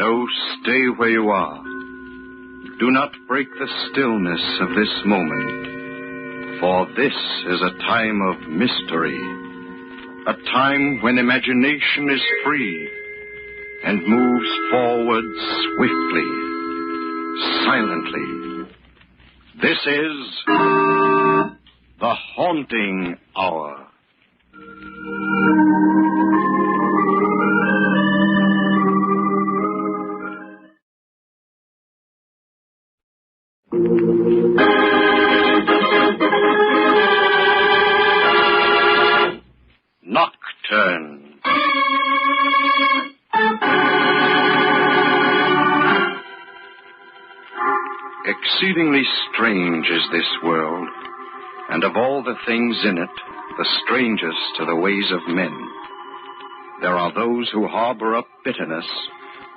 No, stay where you are. Do not break the stillness of this moment, for this is a time of mystery, a time when imagination is free and moves forward swiftly, silently. This is the Haunting Hour. Nocturne. Exceedingly strange is this world, and of all the things in it, the strangest are the ways of men. There are those who harbor up bitterness,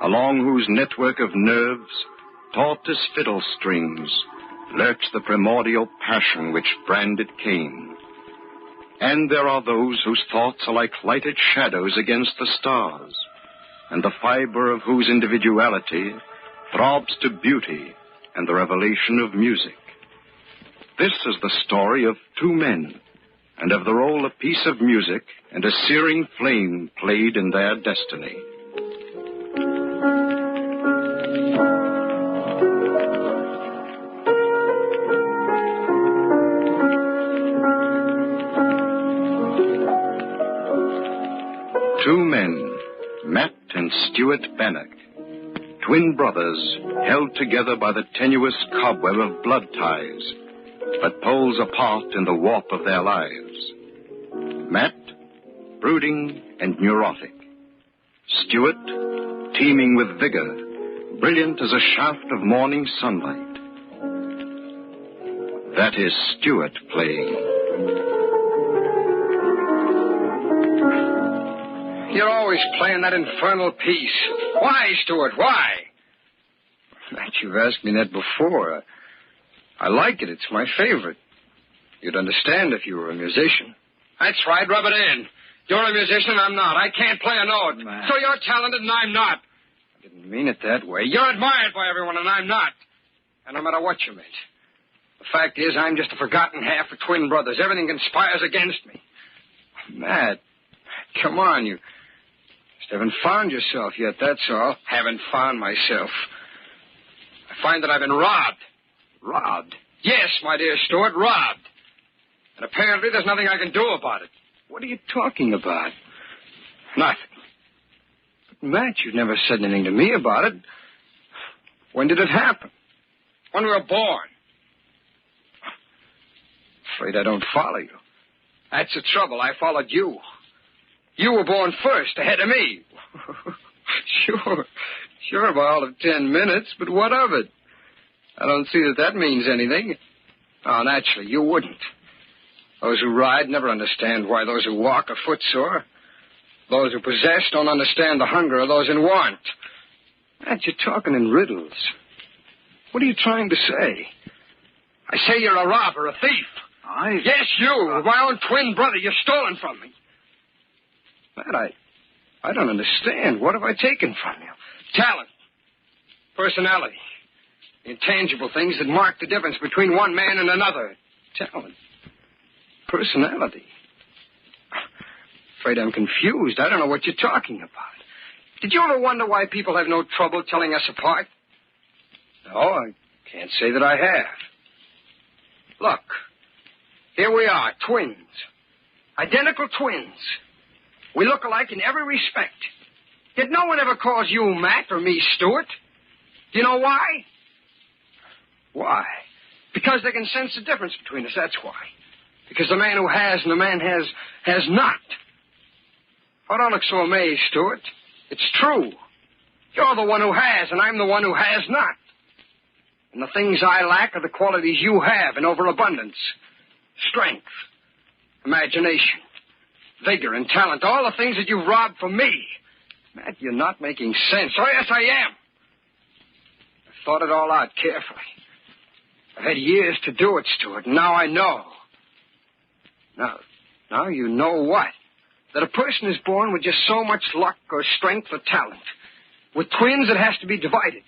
along whose network of nerves, taut as fiddle strings, lurks the primordial passion which branded Cain. And there are those whose thoughts are like lighted shadows against the stars, and the fiber of whose individuality throbs to beauty and the revelation of music. This is the story of two men, and of the role a piece of music and a searing flame played in their destiny. Two men, Matt and Stuart Bannock, twin brothers held together by the tenuous cobweb of blood ties, but poles apart in the warp of their lives. Matt, brooding and neurotic. Stuart, teeming with vigor, brilliant as a shaft of morning sunlight. That is Stuart playing. You're always playing that infernal piece. Why, Stuart, why? Matt, you've asked me that before. I like it. It's my favorite. You'd understand if you were a musician. That's right. Rub it in. You're a musician, I'm not. I can't play a note. Matt. So you're talented and I'm not. I didn't mean it that way. You're admired by everyone and I'm not. And no matter what you meant. The fact is, I'm just a forgotten half of twin brothers. Everything conspires against me. Matt, come on, you just haven't found yourself yet, that's all. Haven't found myself. I find that I've been robbed. Robbed? Yes, my dear Stuart, robbed. And apparently there's nothing I can do about it. What are you talking about? Nothing. But, Matt, you've never said anything to me about it. When did it happen? When we were born. Afraid I don't follow you. That's the trouble. I followed you. You were born first, ahead of me. Sure, by all of 10 minutes, but what of it? I don't see that means anything. Oh, naturally, you wouldn't. Those who ride never understand why those who walk are footsore. Those who possess don't understand the hunger of those in want. Matt, you're talking in riddles. What are you trying to say? I say you're a robber, a thief. Yes, you. My own twin brother. You're stolen from me. Matt, I don't understand. What have I taken from you? Talent. Personality. Intangible things that mark the difference between one man and another. Talent. Personality. Afraid I'm confused. I don't know what you're talking about. Did you ever wonder why people have no trouble telling us apart? No, I can't say that I have. Look. Here we are, twins. Identical twins. We look alike in every respect. Yet no one ever calls you Matt or me Stuart. Do you know why? Why? Because they can sense the difference between us, that's why. Because the man who has and the man has not. Oh, don't look so amazed, Stuart. It's true. You're the one who has, and I'm the one who has not. And the things I lack are the qualities you have in overabundance. Strength, imagination, vigor, and talent. All the things that you've robbed from me. Matt, you're not making sense. Oh, yes, I am. I've thought it all out carefully. I've had years to do it, Stuart, and now I know. Now you know what? That a person is born with just so much luck or strength or talent. With twins, it has to be divided.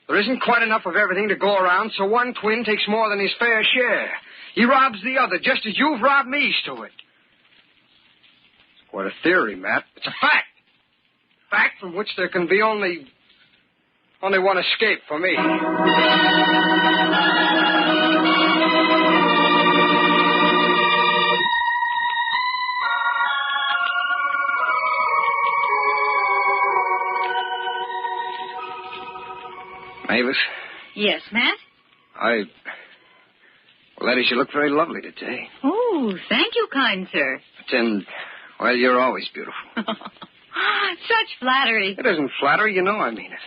There isn't quite enough of everything to go around, so one twin takes more than his fair share. He robs the other, just as you've robbed me, Stuart. It's quite a theory, Matt. It's a fact. Fact from which there can be only one escape for me. Mavis? Yes, Matt? Well, ladies, you look very lovely today. Oh, thank you, kind sir. But then, well, you're always beautiful. Such flattery. It isn't flattery. You know I mean it.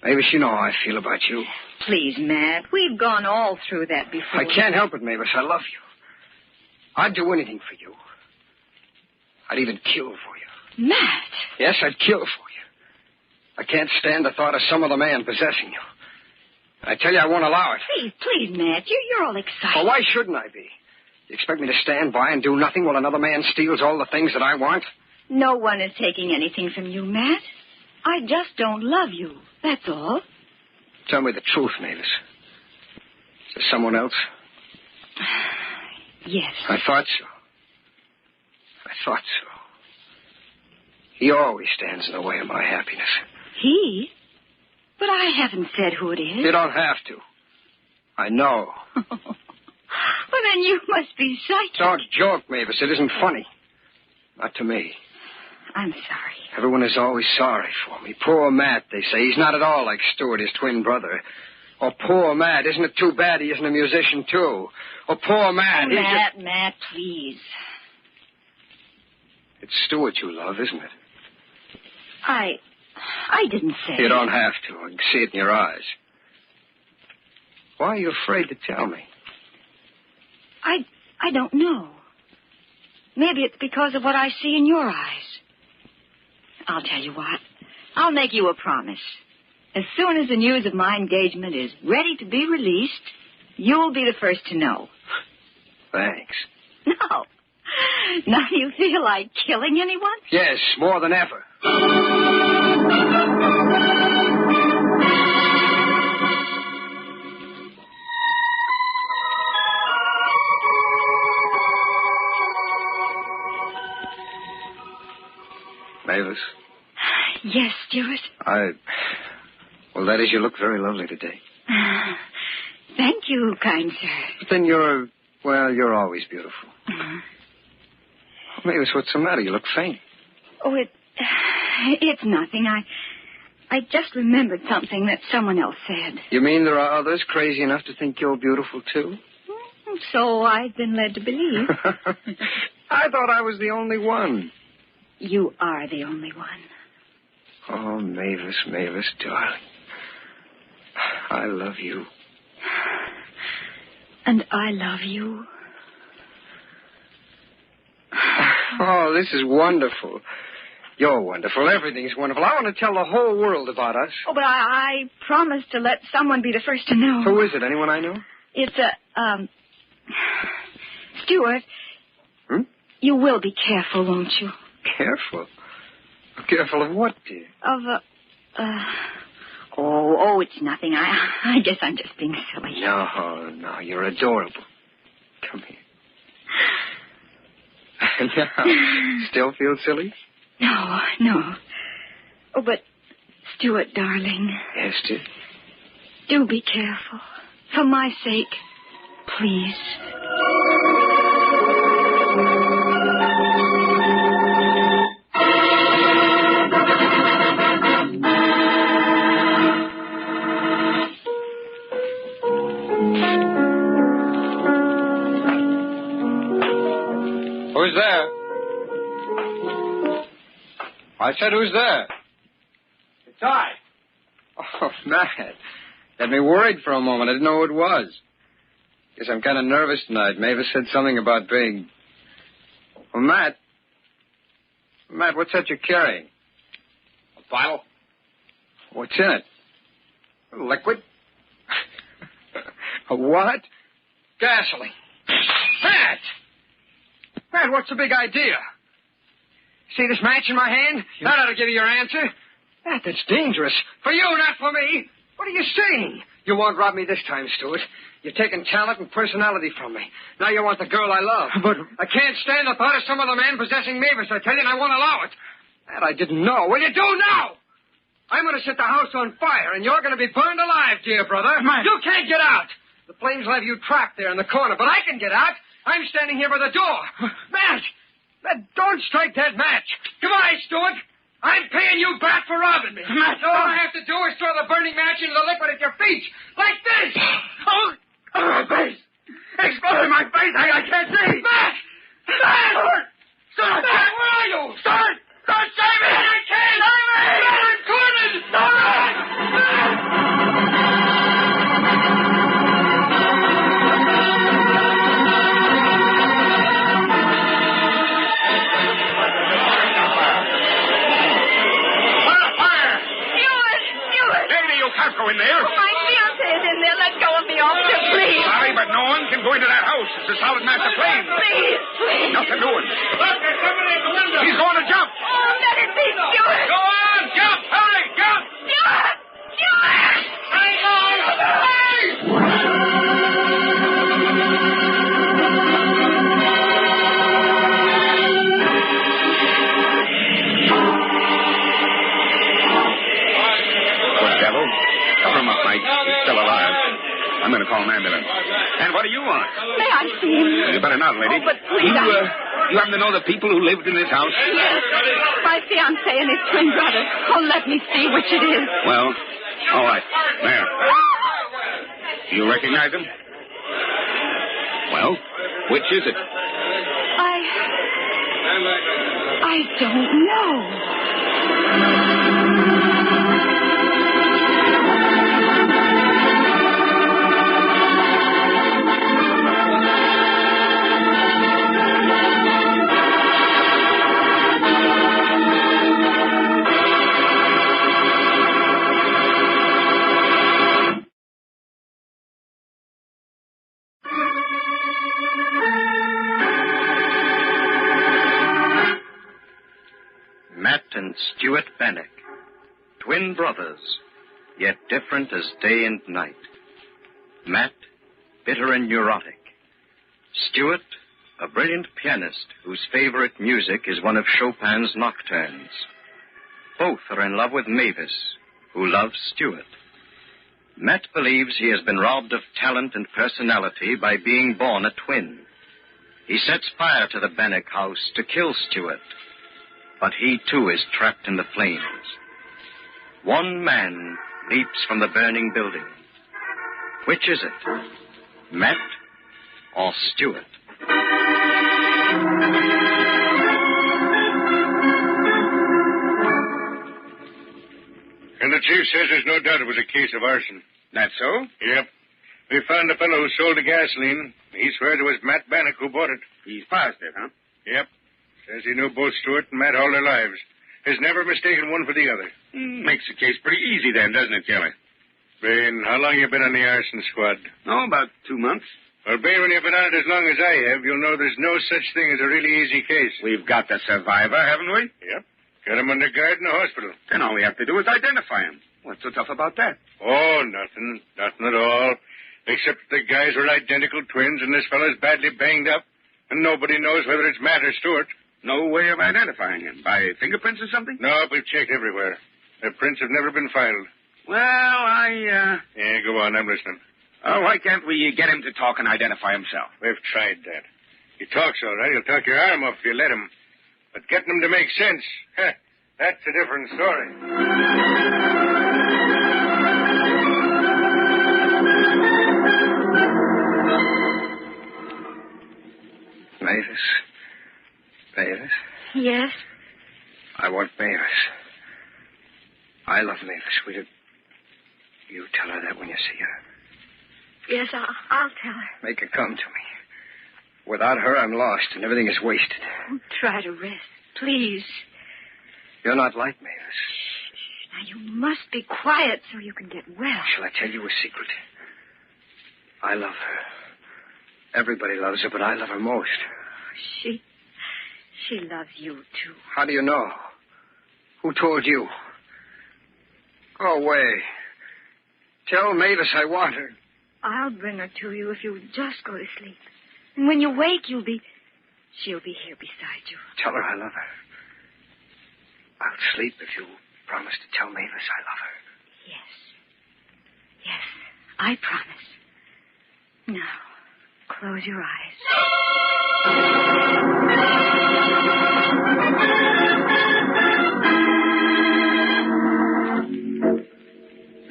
Mavis, you know how I feel about you. Please, Matt, we've gone all through that before. I can't help it, Mavis. I love you. I'd do anything for you. I'd even kill for you. Matt! Yes, I'd kill for you. I can't stand the thought of some other man possessing you. I tell you, I won't allow it. Please, Matt, you're all excited. Well, why shouldn't I be? You expect me to stand by and do nothing while another man steals all the things that I want? No one is taking anything from you, Matt. I just don't love you. That's all. Tell me the truth, Mavis. Is there someone else? Yes. I thought so. He always stands in the way of my happiness. He? But I haven't said who it is. You don't have to. I know. Well, then you must be psychic. Don't joke, Mavis. It isn't funny. Not to me. I'm sorry. Everyone is always sorry for me. Poor Matt, they say. He's not at all like Stuart, his twin brother. Oh, poor Matt. Isn't it too bad he isn't a musician, too? Oh, poor Matt. Matt, please. It's Stuart you love, isn't it? I didn't say. You don't have to. I can see it in your eyes. Why are you afraid to tell me? I don't know. Maybe it's because of what I see in your eyes. I'll tell you what. I'll make you a promise. As soon as the news of my engagement is ready to be released, you'll be the first to know. Thanks. No. Now you feel like killing anyone? Yes, more than ever. Mavis? Yes, Stuart. Well, that is, you look very lovely today. Thank you, kind sir. But then you're always beautiful. Mavis, what's the matter? You look faint. Oh, it's nothing. I just remembered something that someone else said. You mean there are others crazy enough to think you're beautiful, too? So I've been led to believe. I thought I was the only one. You are the only one. Oh, Mavis, darling. I love you. And I love you. Oh, this is wonderful. You're wonderful. Everything's wonderful. I want to tell the whole world about us. Oh, but I promised to let someone be the first to know. Who is it? Anyone I know? It's Stuart. You will be careful, won't you? Careful? Careful of what, dear? Of, Oh, it's nothing. I guess I'm just being silly. No, you're adorable. Come here. Now, still feel silly? No. Oh, but, Stuart, darling. Yes, dear? Do be careful. For my sake, please. Who's there? I said, who's there? It's I. Oh, Matt. Got me worried for a moment. I didn't know who it was. Guess I'm kind of nervous tonight. Mavis said something about being... Well, Matt, what's that you're carrying? A bottle. What's in it? Liquid? A what? Gasoline. Matt, what's the big idea? See this match in my hand? That ought to give you your answer. Matt, that's dangerous. For you, not for me. What are you saying? You won't rob me this time, Stuart. You're taking talent and personality from me. Now you want the girl I love. But... I can't stand the thought of some other man possessing Mavis, I tell you, and I won't allow it. That I didn't know. Well, you do now! I'm going to set the house on fire, and you're going to be burned alive, dear brother. Matt. You can't get out. The flames will have you trapped there in the corner, but I can get out. I'm standing here by the door. Matt! Don't strike that match. Goodbye, Stuart. I'm paying you back for robbing me. Matt, all I have to do is throw the burning match into the liquid at your feet, like this. Oh, my face! Exploded my face! I can't see! Matt! Matt! Start! Matt, where are you? Start! Save me! I can't! Save me! Matt, I'm cornered! Start! Can't go in there. Oh, my fiancé is in there. Let go of me, officer, please. Sorry, but no one can go into that house. It's a solid mass of flames. Please. Nothing doing. Look, there's somebody at the window. He's going to jump. Oh, let it be Stuart. Go on, jump. Hurry, jump. Stuart! Hang on! Good devil. Cover him up, Mike. He's still alive. I'm going to call an ambulance. And what do you want? May I see him? You better not, lady. Oh, but please, You happen to know the people who lived in this house? Yes, my fiancé and his twin brother. Oh, let me see which it is. Well, all right. There. You recognize him? Well, which is it? I don't know. Matt and Stuart Bannock, twin brothers, yet different as day and night. Matt, bitter and neurotic. Stuart, a brilliant pianist whose favorite music is one of Chopin's Nocturnes. Both are in love with Mavis, who loves Stuart. Matt believes he has been robbed of talent and personality by being born a twin. He sets fire to the Bannock house to kill Stuart. But he, too, is trapped in the flames. One man leaps from the burning building. Which is it? Matt or Stuart? And the chief says there's no doubt it was a case of arson. That so? Yep. We found the fellow who sold the gasoline. He swears it was Matt Bannock who bought it. He's positive, huh? Yep. Says he knew both Stuart and Matt all their lives. Has never mistaken one for the other. Makes the case pretty easy then, doesn't it, Kelly? Bain, how long you been on the arson squad? Oh, about 2 months. Well, Bain, when you've been on it as long as I have, you'll know there's no such thing as a really easy case. We've got the survivor, haven't we? Yep. Got him under guard in the hospital. Then all we have to do is identify him. What's so tough about that? Oh, nothing. Nothing at all. Except the guys were identical twins, and this fellow's badly banged up, and nobody knows whether it's Matt or Stuart. No way of identifying him? By fingerprints or something? No, we've checked everywhere. Their prints have never been filed. Well, Yeah, go on, I'm listening. Oh, why can't we get him to talk and identify himself? We've tried that. He talks all right. He'll talk your arm off if you let him. But getting him to make sense, that's a different story. Mavis? Mavis? Yes? I want Mavis. I love Mavis, sweetheart. You tell her that when you see her. Yes, I'll tell her. Make her come to me. Without her, I'm lost, and everything is wasted. Oh, try to rest, please. You're not like Mavis. Now, you must be quiet so you can get well. Shall I tell you a secret? I love her. Everybody loves her, but I love her most. She loves you, too. How do you know? Who told you? Go away. Tell Mavis I want her. I'll bring her to you if you'll just go to sleep. And when you wake, she'll be here beside you. Tell her I love her. I'll sleep if you promise to tell Mavis I love her. Yes, I promise. Now, close your eyes.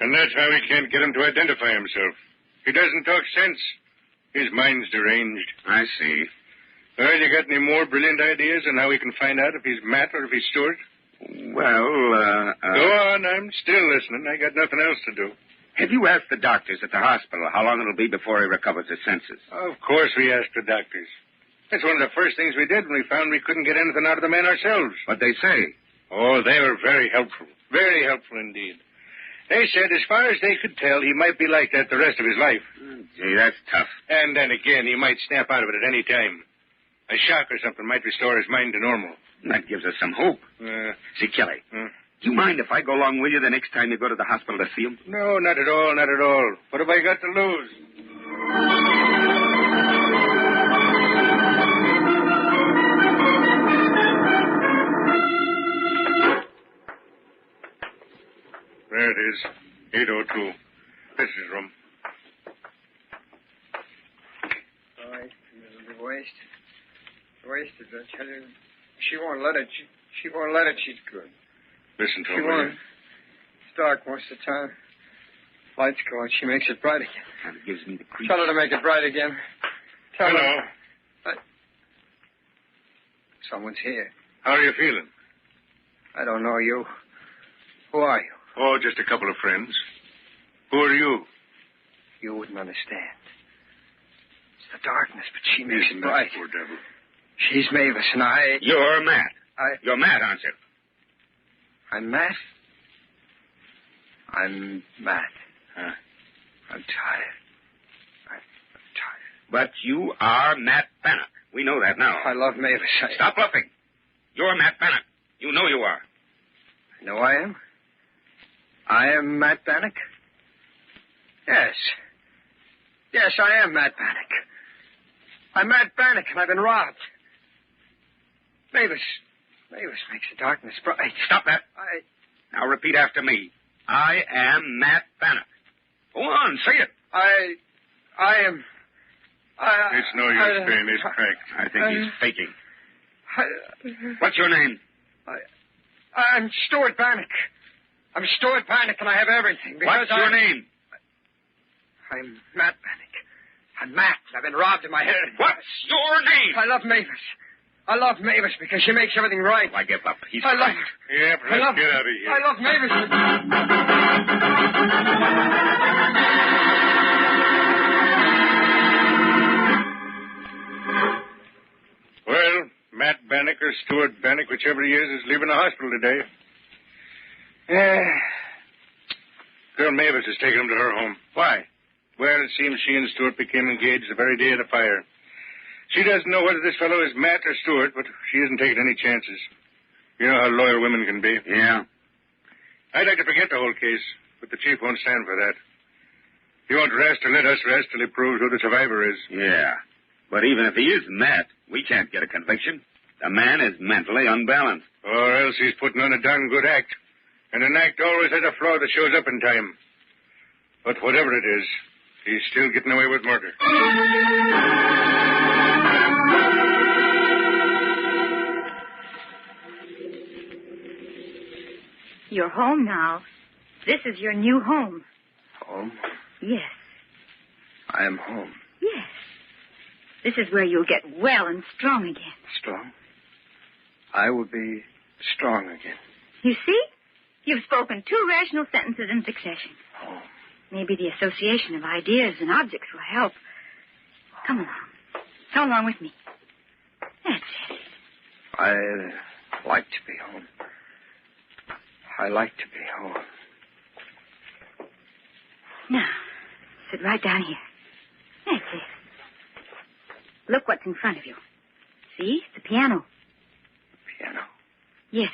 And that's how he can't get him to identify himself. He doesn't talk sense. His mind's deranged. I see. Well, you got any more brilliant ideas on how we can find out if he's Matt or if he's Stewart? Well, Go on, I'm still listening. I got nothing else to do. have you asked the doctors at the hospital how long it'll be before he recovers his senses? Of course we asked the doctors. That's one of the first things we did when we found we couldn't get anything out of the man ourselves. What'd they say? Oh, they were very helpful. Very helpful indeed. They said as far as they could tell, he might be like that the rest of his life. Oh, gee, that's tough. And then again, he might snap out of it at any time. A shock or something might restore his mind to normal. That gives us some hope. See, Kelly, do you mind if I go along with you the next time you go to the hospital to see him? No, not at all, not at all. What have I got to lose? There it is. 802. This is his room. It'll be wasted. Wasted, I tell you. She won't let it. She won't let it. She's good. Listen to She him. won't. It's dark most of the time. Lights go out. She makes it bright again. Kind of gives me the creeps. Tell her to make it bright again. Tell Hello. her. Someone's here. How are you feeling? I don't know you. Who are you? Oh, just a couple of friends. Who are you? You wouldn't understand. It's the darkness, but she makes it bright. Poor devil. She's Mavis, and I... You're Matt. You're Matt, aren't you? I'm Matt. I'm Matt. Huh? I'm tired. I'm tired. But you are Matt Bannock. We know that now. I love Mavis. Stop bluffing. You're Matt Bannock. You know you are. I know I am. I am Matt Bannock. Yes. Yes, I am Matt Bannock. I'm Matt Bannock, and I've been robbed. Mavis makes the darkness bright. Stop that. Now repeat after me. I am Matt Bannock. Go on, say it. I am... It's no use saying this cracked. I think he's faking. What's your name? I'm Stuart Bannock. I'm Stuart Bannock, and I have everything. What's your name? I'm Matt Bannock. I'm Matt. I've been robbed in my head. What's your name? I love Mavis. I love Mavis because she makes everything right. I give up. He's I love right. her. Yep, let's get out of here. I love Mavis. Well, Matt Bannock or Stuart Bannock, whichever he is leaving the hospital today. Girl Mavis has taken him to her home. Why? Well, it seems she and Stuart became engaged the very day of the fire. She doesn't know whether this fellow is Matt or Stuart, but she isn't taking any chances. You know how loyal women can be. Yeah. I'd like to forget the whole case, but the chief won't stand for that. He won't rest or let us rest till he proves who the survivor is. Yeah. But even if he is Matt, we can't get a conviction. The man is mentally unbalanced. Or else he's putting on a darn good act. And an act always has a flaw that shows up in time. But whatever it is, he's still getting away with murder. You're home now. This is your new home. Home? Yes. I am home. Yes. This is where you'll get well and strong again. Strong? I will be strong again. You see? You've spoken 2 rational sentences in succession. Home. Maybe the association of ideas and objects will help. Come along. Come along with me. That's it. I like to be home. I like to be home. Now, sit right down here. That's it. Look what's in front of you. See? It's a piano. Piano? Yes,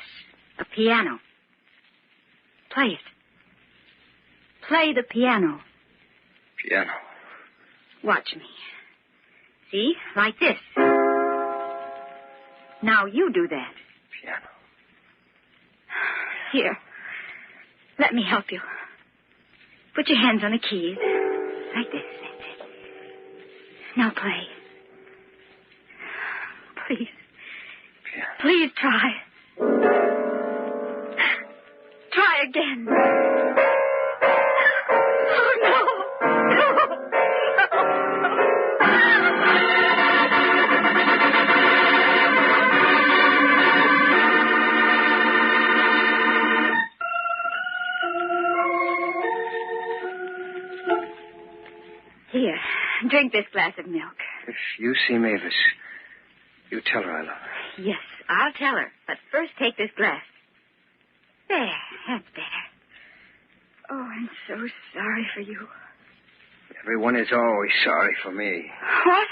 a piano. Play it. play the piano. Piano. Watch me. See? Like this. Now you do that. Piano. Here. Let me help you. Put your hands on the keys. Like this. Now play. Please. Piano. Please try. Try again. Oh, no. Here, drink this glass of milk. If you see Mavis, you tell her I love her. Yes, I'll tell her. But first take this glass. There, that's better. Oh, I'm so sorry for you. Everyone is always sorry for me. What?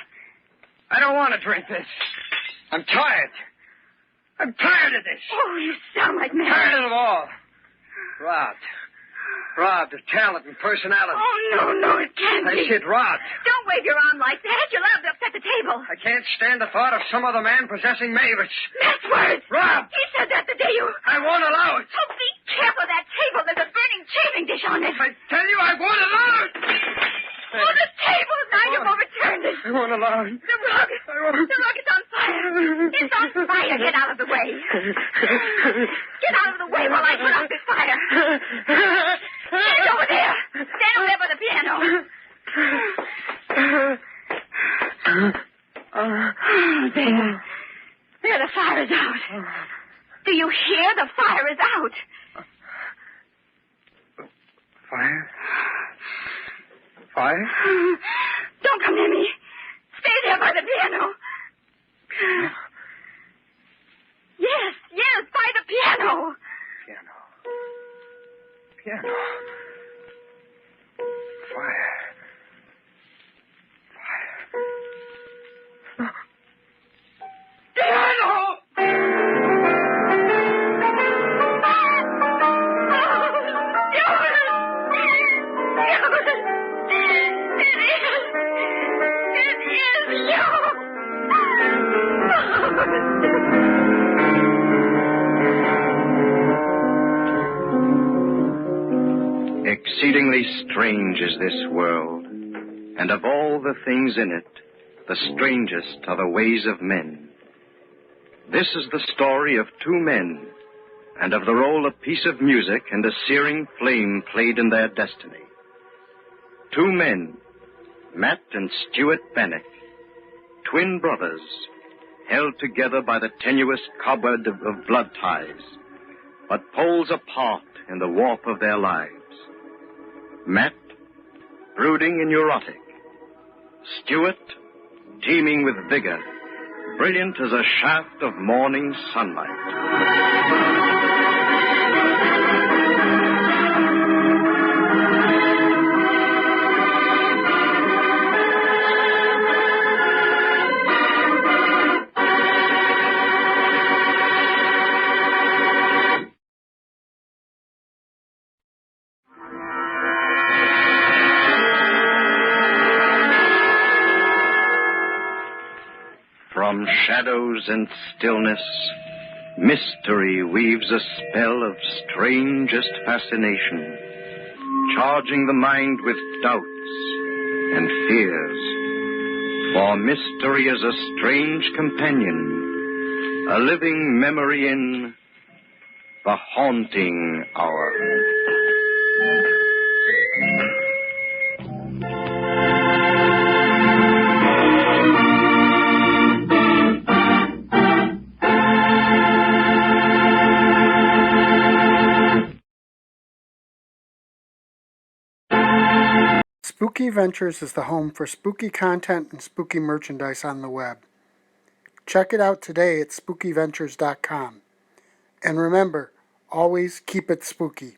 I don't want to drink this. I'm tired. I'm tired of this. Oh, you sound like me. Tired of them all. Robbed of talent and personality. Oh, no, it can't I be. said robbed. Don't wave your arm like that. You'll have to upset the table. I can't stand the thought of some other man possessing Mavis. That's worse. Robbed. He said that the day you... I won't allow it. Oh, be careful of that table. There's a burning chafing dish on it. I tell you, I won't allow it. Oh, the table. Now you've overturned it. I won't allow it. The rug. The rug is on fire. It's on fire. Get out of the way. Get out of the way while I put out this fire. Stand over there. Stand over there by the piano. There. There, the fire is out. Do you hear? The fire is out. Fire? Fire? Don't come near me. Stay there by the piano. Yes, by the piano. Piano. Fire. Piano! Exceedingly strange is this world, and of all the things in it, the strangest are the ways of men. This is the story of two men, and of the role a piece of music and a searing flame played in their destiny. Two men, Matt and Stuart Bannock, twin brothers, held together by the tenuous cobweb of blood ties, but poles apart in the warp of their lives. Matt, brooding and neurotic. Stuart, teeming with vigor, brilliant as a shaft of morning sunlight. From shadows and stillness, mystery weaves a spell of strangest fascination, charging the mind with doubts and fears. For mystery is a strange companion, a living memory in the haunting hour. Spooky Ventures is the home for spooky content and spooky merchandise on the web. Check it out today at spookyventures.com. And remember, always keep it spooky.